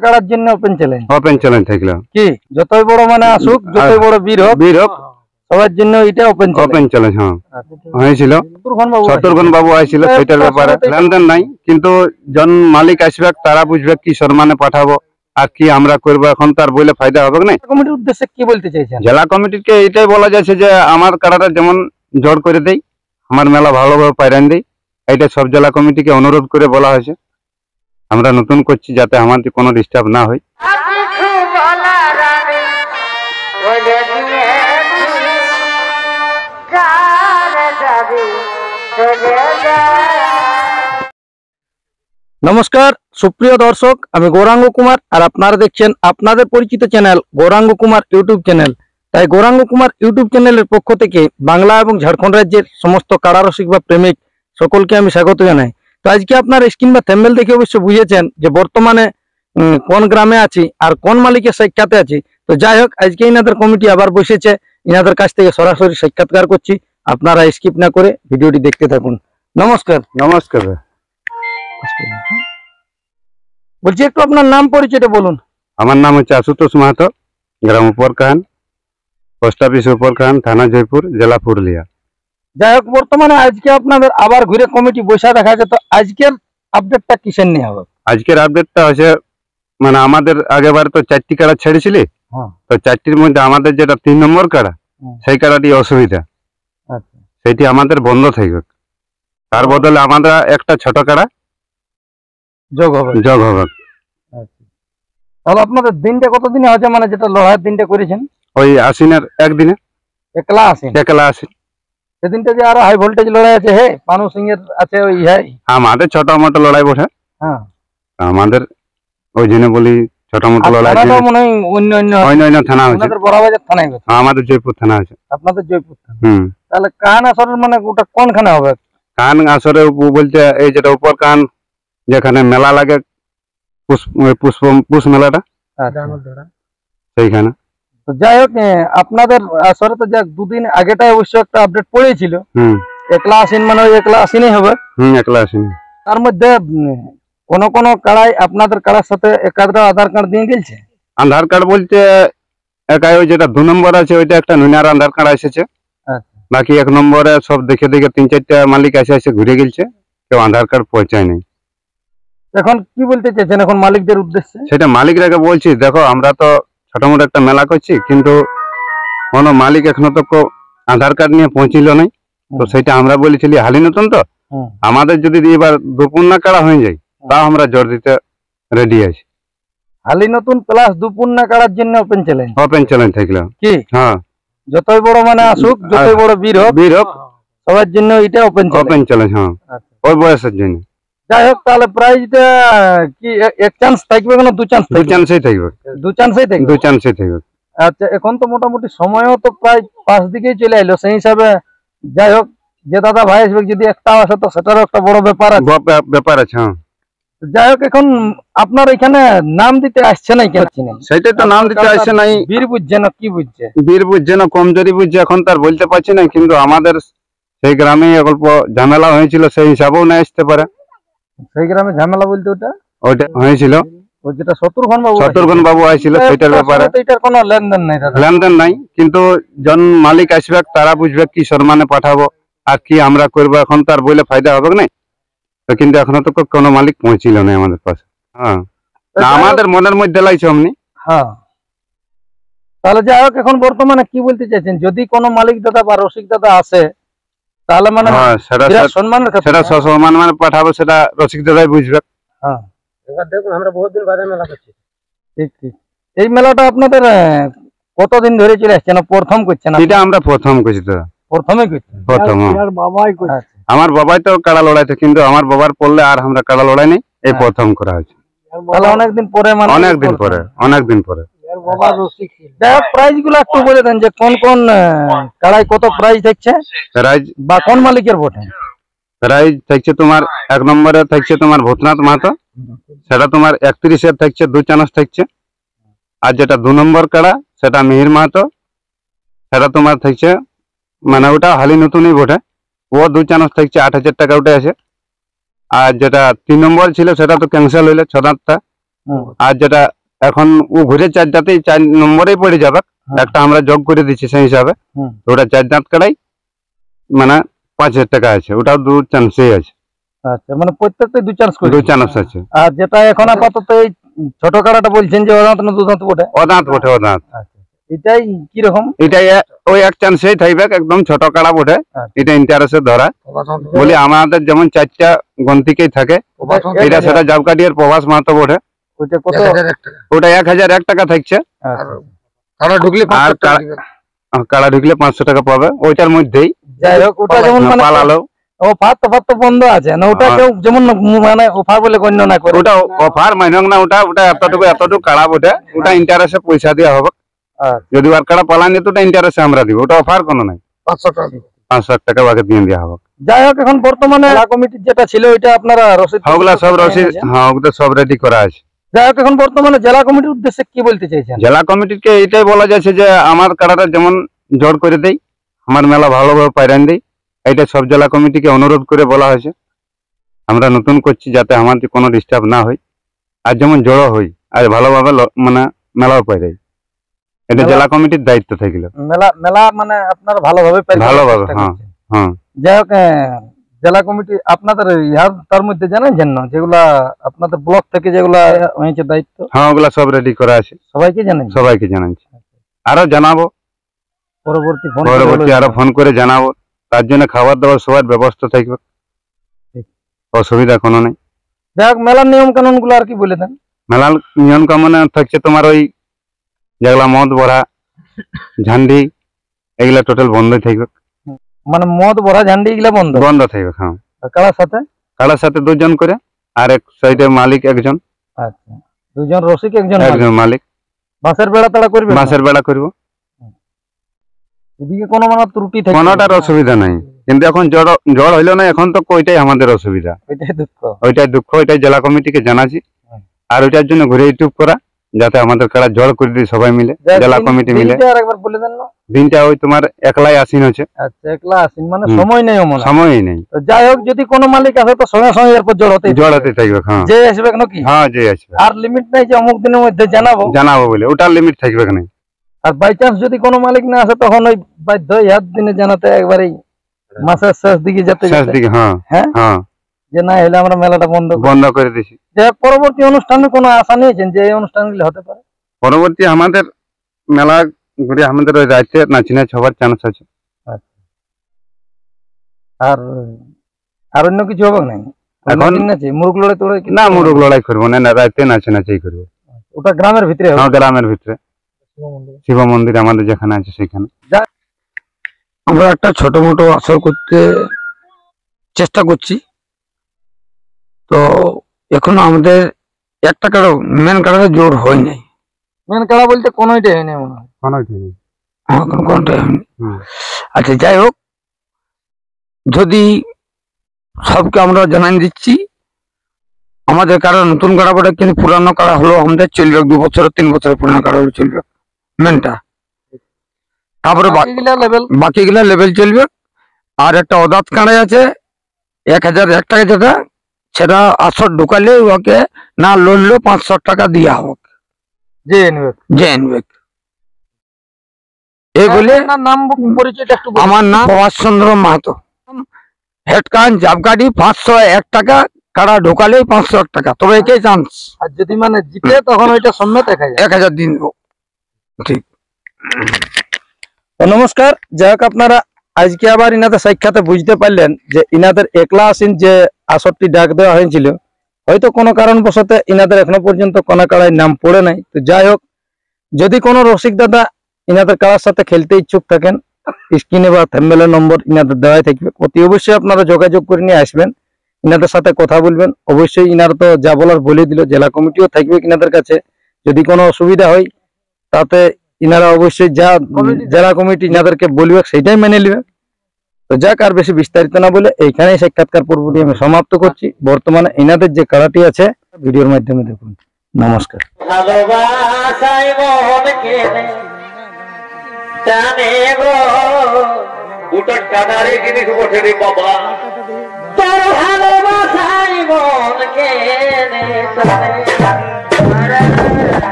কাড়ার জন্য open challenge থাকলো কি যতই বড় মানে আসুক, যতই বড় বীর হোক সবার জন্য এটা ওপেন চ্যালেঞ্জ হয়েছিল। শত্রুঘ্ন বাবু আসছিল, সেটার ব্যাপারে লেনদেন নাই, কিন্তু জন মালিক আসবে তারা বুঝবে কি সম্মানে পাঠাবো আর কি আমরা করবো, এখন তার বলে ফায়দা হবে না। কমিটির উদ্দেশ্যে কি বলতে চাইছেন? জেলা কমিটিকে এটাই বলা যাচ্ছে যে আমার কাড়াটা যেমন জোর করে দেই, আমার মেলা ভালোভাবে পাইরান দেই, এটা সব জেলা কমিটিকে অনুরোধ করে বলা হয়েছে। আমরা নতুন করছি যাতে আমাদের কোনো ডিস্টার্ব না হয়। নমস্কার সুপ্রিয় দর্শক, আমি গৌরাঙ্গ কুমার আর আপনারা দেখছেন আপনাদের পরিচিত channel Gouranga Kumar YouTube channel. তাই গৌরাঙ্গ কুমার ইউটিউব চ্যানেলের পক্ষ থেকে বাংলা এবং ঝাড়খণ্ড রাজ্যের সমস্ত কাড়ারসিক বা প্রেমিক সকলকে আমি স্বাগত জানাই। তো আজকে আপনার স্ক্রিন বা থ্যাম্বনেল দেখে অবশ্য বুঝেছেন যে বর্তমানে কোন গ্রামে আছি আর কোন মালিকের সাক্ষাতে আছি। তো যাই হোক, আজকে ইনাদের কমিটি আবার বসেছে, ইনাদের কাছ থেকে সরাসরি সাক্ষাৎকার করছি। আপনারা স্কিপ না করে ভিডিওটি দেখতে থাকুন। নমস্কার। নমস্কার। বলছি একটু আপনার নাম পরিচয়টা বলুন। আমার নাম হচ্ছে আশুতোষ মাহাতো, গ্রাম উপরকান, পোস্ট অফিস উপরকান, থানা জয়পুর, জেলা পুরুলিয়া। যাই হোক, বর্তমানে আজকে আপনাদের আবার ঘুরে কমিটি বসে দেখা যায়, তো আজকের আপডেটটা কিসের নিয়ে হবে? আজকের আপডেটটা হচ্ছে মানে আমাদের আগেবার তো 4টি কাড়া ছেড়েছিলি, তো 4টির মধ্যে আমাদের যেটা 3 নম্বর কাড়া, সেই কাড়াটি অসুবিধা, সেইটি আমাদের বন্ধ থাকবে। তার বদলে আমরা একটা ছোট কাড়া যোগ হবে। তাহলে আপনাদের দিনটা কত দিনে হচ্ছে, মানে যেটা লড়াইয়ের দিনটা করেছেন? ওই আশ্বিনের একদিনে। একলা আসেন সেদিনটা যে আরো হাই ভোল্টেজ লড়াই আছে, হে পানু সিং এর আছে, ওই আমাদের ছোট মোটো লড়াই বসে। আমাদের ওই জন্য বলি ছোট মোটো লড়াই মনে হয় অন্য থানা আছে, বড়বাজার থানায় আমাদের জয়পুর থানা আছে। আপনাদের জয়পুর থানা। তাহলে কান আসরের মানে ওটা কোনখানে হবে? কান আসরে বলতে এই যেটা উপর কান যেখানে মেলা লাগে, পুষ মেলাটা, সেইখানে। তো যাই হোক, আপনাদের আসরে তো যাক দুদিন আগেটাই অবশ্য একটা আপডেট পড়েছিল, একলা আসেন মানে ওই একলা আসেনই হবে। একলা আসেন। তার মধ্যে কোন কোন কাড়াই আপনাদের কাড়ার সাথে একাধটা আধার কার্ড দিয়ে গেছে? আধার কার্ড বলতে একাই ওই যেটা 2 নম্বর আছে ওইটা একটা নুনার আধার কার্ড এসেছে, বাকি 1 নম্বরে সব দেখে 3-4টা মালিক এসে ঘুরে গেছে, কেউ আধার কার্ড পৌঁছায় নাই। এখন কি বলতে চাইছেন এখন মালিকদের উদ্দেশ্যে? সেটা মালিকরাকে বলছি, দেখো আমরা তো ছোট মোটো একটা মেলা করছি, কিন্তু কোনো মালিক এখনো তো আধার কার্ড নিয়ে পৌঁছিল নাই। তো সেটা আমরা বলেছিলি হালি নতুন, তো আমাদের যদি এবার দুপুন্না কাড়া হয়ে যায় তাও আমরা জোর দিতে রেডি আছি। হালি নতুন প্লাস দুপুন্না কাড়ার জন্য ওপেন চ্যালেঞ্জ থাকলো কি? যতই বড় মানে আসুক, যতই বড় বীর হোক সবার জন্য এটা ওপেন চ্যালেঞ্জ। ওই বয়সের জন্য। যাই হোক, তাহলে প্রাইজটা কি এক চান্স থাকবে না দু চান্স? দু চান্সই থাকবে। দু চান্সই থাকবে। আচ্ছা, এখন তো মোটামুটি সময়ও তো প্রায় 5 দিকেই চলে এলো, সেই হিসাবে যাই হোক যে দাদা ভাই আসবে যদি একটা আসে তো সেটারও একটা বড় ব্যাপার আছে। যাই হোক, এখন আপনার এখানে নাম দিতে আসছে নাই কেন? সেটাই তো, নাম দিতে আসছে নাই। বীর বুঝছে না কি বুঝছে? বীর বুঝছে না কমজোরি বুঝছে, এখন তার বলতে পারছি না, কিন্তু আমাদের সেই গ্রামে অল্প ঝামেলা হয়েছিল, সেই হিসাবেও না আসতে পারে। সেই গ্রামে ঝামেলা বলতে ওইটা হয়েছিল, যেটা শত্রুঘ্ন বাবু আসছিল, সেটার ব্যাপারে এটার কোনো লেনদেন নাই, কিন্তু জন মালিক আসবে তারা বুঝবে কি সম্মানে পাঠাবো আর কি আমরা করবো, এখন তার বলে ফায়দা হবে না। তো কিন্তু এখনো তো কোনো মালিক পৌঁছিল না আমাদের পাশে। আমাদের মনের মধ্যে লাগছে অমনি। তাহলে যাই হোক, এখন বর্তমানে কি বলতে চাইছেন, যদি কোনো মালিক দাদা বা রসিক দাদা আসে তাহলে মানে সম্মান মানে পাঠাবো, সেটা রসিক দাদাই বুঝবে। এবার দেখুন, আমরা বহুত দিন বাদে মেলা করছি। ঠিক। এই মেলাটা আপনাদের কতদিন ধরে চলে আসছে না প্রথম করছেন? এটা আমরা প্রথম করছি। তো প্রথমে করছেন? প্রথম। আমার বাবাই তো কাড়া লড়াইতে, কিন্তু আমার বাবার পড়লে আর আমরা কাড়া লড়াই নেই, এই প্রথম করা হয়েছে। তাহলে অনেকদিন পরে, মানে অনেকদিন পরে। প্রাইজ গুলো একটু বলে দেন যে কোন কোন কাড়াই কত প্রাইজ থাকছে, প্রাইজ বা কোন মালিকের বটে? প্রাইজ থাকছে তোমার 1 নম্বরে থাকছে তোমার ভূতনাথ মাহাতো, সেটা তোমার 31-এর থাকছে 2 চান্স থাকছে। আর যেটা 2 নম্বর কাড়া সেটা মিহির মাহাতো, সেটা তোমার থাকছে মানে ওটা হালি নতুনই বটে, ও 2 চান্স থাকছে 8,000 টাকা উঠে আছে। আর যেটা 3 নম্বর ছিল সেটা তো ক্যান্সেল হইলে 6 দাঁতটা, আর যেটা এখন ও ঘুরে 4 দাঁতেই 4 নম্বরেই পড়ে যাবে। একটা আমরা যোগ করে দিচ্ছি সেই হিসাবে। তো ওটা 4 দাঁত কাড়াই মানে 5000 টাকা আছে, ওটাও 2 চান্সই আছে। আচ্ছা, মানে প্রত্যেকটাই 2 চান্স করে 2 চান্স আছে। আর যেটা এখন আপাতত এই ছোট কাড়াটা বলছেন যে অদাঁত না দুদাঁত বটে? অদাঁত বটে, অদাঁত। আচ্ছা, এটাই কি রকম? এটাই ওই 1 চান্সেই থাকবে, একদম ছোট কাড়া বটে। এটা ইন্টারেস্টে ধরা বলি আমাদের যেমন 4টা গন্তিকেই থাকে, এটা সেটা জাবকাটিয়ার প্রভাস মাহাতো বটে। ওটা কত? ওটা 1001 টাকা থাকছে। কাড়া ঢুকলে আর কাড়া ঢুকলে 500 টাকা পাবে ওইটার মধ্যেই। যাই হোক, ওটা যেমন মানে পালালো অফার তো বন্ধ আছে না, ওটা কেউ যেমন মানে অফার বলে গণ্য না করে। ওটা অফার মাইনক না, ওটা এতটুকু কাড়া বটে, ওটা ইন্টারেস্টে পয়সা দেওয়া হবে। যদি আর কাড়া পালানি তো ওটা ইন্টারেস্টে আমরা দিব, ওটা অফার কোনো নাই। 500 টাকা বাকি দিয়ে দেওয়া হবে। যাই হোক, এখন বর্তমানে জেলা কমিটির যেটা ছিল ওইটা আপনারা রসিদ ওগুলা সব রসিদ, হ্যাঁ ওগুলো সব রেডি করা আছে। যাই হোক, এখন বর্তমানে জেলা কমিটির উদ্দেশ্যে কি বলতে চাইছেন? জেলা কমিটিকে এটাই বলা যাচ্ছে যে আমার কাড়াটা যেমন জোর করে দেই, আমার মেলা ভালোভাবে পাইরান দেই, এইটা সব জেলা কমিটিকে অনুরোধ করে বলা হয়েছে। আমরা নতুন করছি যাতে আমাদের কোনো ডিস্টার্ব না হয়, আর যেমন জড়ো হই আর ভালোভাবে মানে মেলাও পাইরাই, এটা জেলা কমিটির দায়িত্ব থাকলো। মেলা মানে আপনারা ভালোভাবে ভালোভাবে, হ্যাঁ হ্যাঁ। যাই হোক, জেলা কমিটি আপনাদের তার মধ্যে জানাচ্ছেন না যেগুলা আপনাদের ব্লক থেকে যেগুলা হয়েছে দায়িত্ব? হ্যাঁ, ওগুলা সব রেডি করা আছে, সবাইকে জানেন? সবাইকে জানাচ্ছি, আরো জানাবো পরবর্তী আরো ফোন করে জানাবো। তার জন্য খাবার দাবার সবার ব্যবস্থা থাকবে, অসুবিধা কোনো নেই। যাই হোক, মেলার নিয়ম কানুন গুলো আর কি বলে দেন? মেলার নিয়ম কানুন থাকছে তোমার ওই যেগুলা মদ ভরা ঝান্ডি এগুলা টোটাল বন্ধই থাকবে। মানে মদ ভরা ঝান্ডি এগুলা বন্ধ থাকবে। হ্যাঁ, কারার সাথে 2 জন করে, আর এক সাইডে মালিক একজন। আচ্ছা, 2 জন রসিক একজন মালিক। বাঁশের বেড়া তাড়া করবে? বাঁশের বেড়া করবো। এদিকে কোনো মানে ত্রুটি থাকে? কোনোটার অসুবিধা নাই, কিন্তু এখন জ্বর হইলো না, এখন তো ওইটাই আমাদের অসুবিধা, ওইটাই দুঃখ। ওইটাই জেলা কমিটিকে জানাচ্ছি, আর ওইটার জন্য ঘুরে ইউটিউব করা যাতে আমাদের কারা জড় করে দিই সবাই মিলে, জেলা কমিটি মিলে। দিনটা ওই তোমার 1লাই আশ্বিন হচ্ছে। আচ্ছা, 1লা আশ্বিন মানে সময় নেই, সময় নেই। যাই হোক, যদি কোনো মালিক আসে তো সঙ্গে সঙ্গে এরপর জড় হতে থাকবে। হ্যাঁ, যে আসবে নাকি? হ্যাঁ, যে আসবে। আর লিমিট নাই যে অমুক দিনের মধ্যে জানাবো বলে, ওটার লিমিট থাকবে না। আর বাই চান্স যদি কোনো মালিক না আসে তখন ওই বাধ্য ইয়ার দিনে জানাতে, একবারেই মাসের শেষ দিকে যেতে। হ্যাঁ হ্যাঁ, যে না হলে আমরা মেলাটা বন্ধ করে দিছি। যে পরবর্তী অনুষ্ঠানে কোনো আশা নিয়েছেন যে এই অনুষ্ঠানগুলি হতে পারে? পরবর্তী আমাদের মেলা ঘুরে আমাদের ওই রাইতে নাচি হবার চান্স আছে। আর অন্য কিছু হবে না এখন? মুরগ লড়াই তো না, মুরগ লড়াই করবো না, রাইতে নাচি করবো। ওটা গ্রামের ভিতরে? গ্রামের ভিতরে শিব মন্দির আমাদের যেখানে আছে সেখানে। আমরা একটা ছোট মোটো আসর করতে চেষ্টা করছি, তো এখন আমাদের একটা কারো মেন কারণে জোর হয় নাই। মেন কাড়া বলতে কোনোটাই হয়নি মনে হয়? কোনোটাই হয়নি। আচ্ছা, যাই হোক, যদি সবকে আমরা জানাই দিচ্ছি আমাদের কারো নতুন কাড়া বটে, কিন্তু পুরানো কাড়া হলো আমাদের চলবে 2 বছর 3 বছরের পুরানো কাড়া হলে চলবে মেনটা। তারপরে বাকিগুলা লেভেল চলবে। আর একটা অদাত কাড়াই আছে 1001 টাকা, সেটা আসর ঢুকালে ওকে না লড়লেও 500 টাকা দিয়া হবে, যে এনবে। এই বলে নাম পরিচয়টা একটু? আমার নাম প্রভাস চন্দ্র মাহাতো, হেড কান জাবগাড়ি। 501 টাকা কাড়া ঢোকালেই 501 টাকা, তবে একেই চান্স। আর যদি মানে জিতে তখন ওইটা সমেত 1000 দিন দেবো। ঠিক। নমস্কার। যাই হোক, আপনারা আজকে আবার ইনাদের সাক্ষাতে বুঝতে পারলেন যে ইনাদের 1লা আশ্বিন যে আসরটি ডাক দেওয়া হয়েছিল, হয়তো কোনো কারণবশত ইনাদের এখনো পর্যন্ত কোনো কাড়ায় নাম পড়ে নাই। তো যাই হোক, যদি কোনো রসিক দাদা ইনাদের কাড়ার সাথে খেলতে ইচ্ছুক থাকেন, স্ক্রিনে বা থাম্বনেলের নম্বর ইনাদের দেওয়াই থাকবে, অতি অবশ্যই আপনারা যোগাযোগ করে নিয়ে আসবেন, ইনাদের সাথে কথা বলবেন। অবশ্যই ইনারা তো যা বলার বলে দিল, জেলা কমিটিও থাকবে ইনাদের কাছে, যদি কোনো অসুবিধা হয় তাতে ইনারা অবশ্যই যা জেলা কমিটি ইনাদেরকে বলবে সেটাই মেনে নেবে। তো যাক, আর বেশি বিস্তারিত না বলে এইখানেই সাক্ষাৎকার পর্বটি আমি সমাপ্ত করছি। বর্তমানে ইনাদের যে কাড়াটি আছে ভিডিওর মাধ্যমে দেখুন। নমস্কার। ভালোবাসাই মন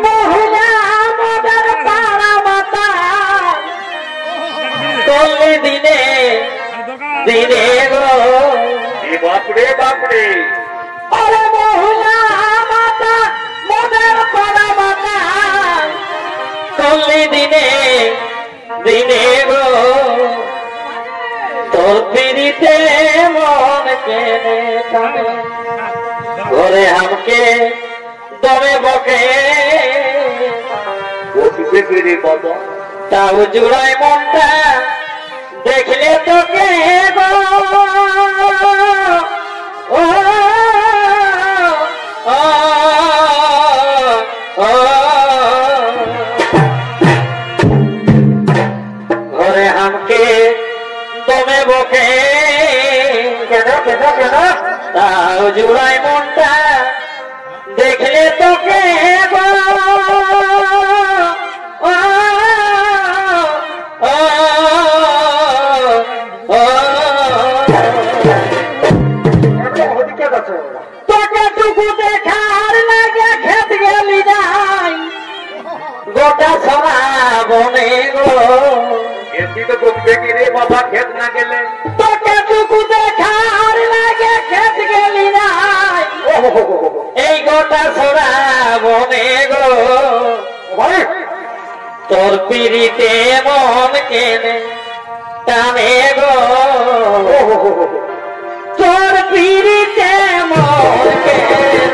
মহিলা আমাদের পাড়া মাতা চললে দিনে দিনে গো বাপরে বাপরে আরে মহিলা মাতা মোদের পাড়া মাতা চললে দিনে দিনে গো তোর পিড়িতে মন কেনে টানে ঘরে আমাকে দমে বকে তাও জুড়াই মনটা দেখলে তোকে গো ও ও ও ঘরে আমাকে দমে বকে কেন কেন কেন তাও জুড়াই মনটা দেখলে তোকে গো ও ও ও তোকে টুকু দেখার লাগে খেত গেলি যাই গোটা সরা বনে গো বাবা খেত না গেলে তোকে টুকু দেখার লাগে খেত গেলি যাই এই গোটা সরা বনে গো তোর পিড়িতে মন কেনে টানে গো তোর পিড়িতে মন কেনে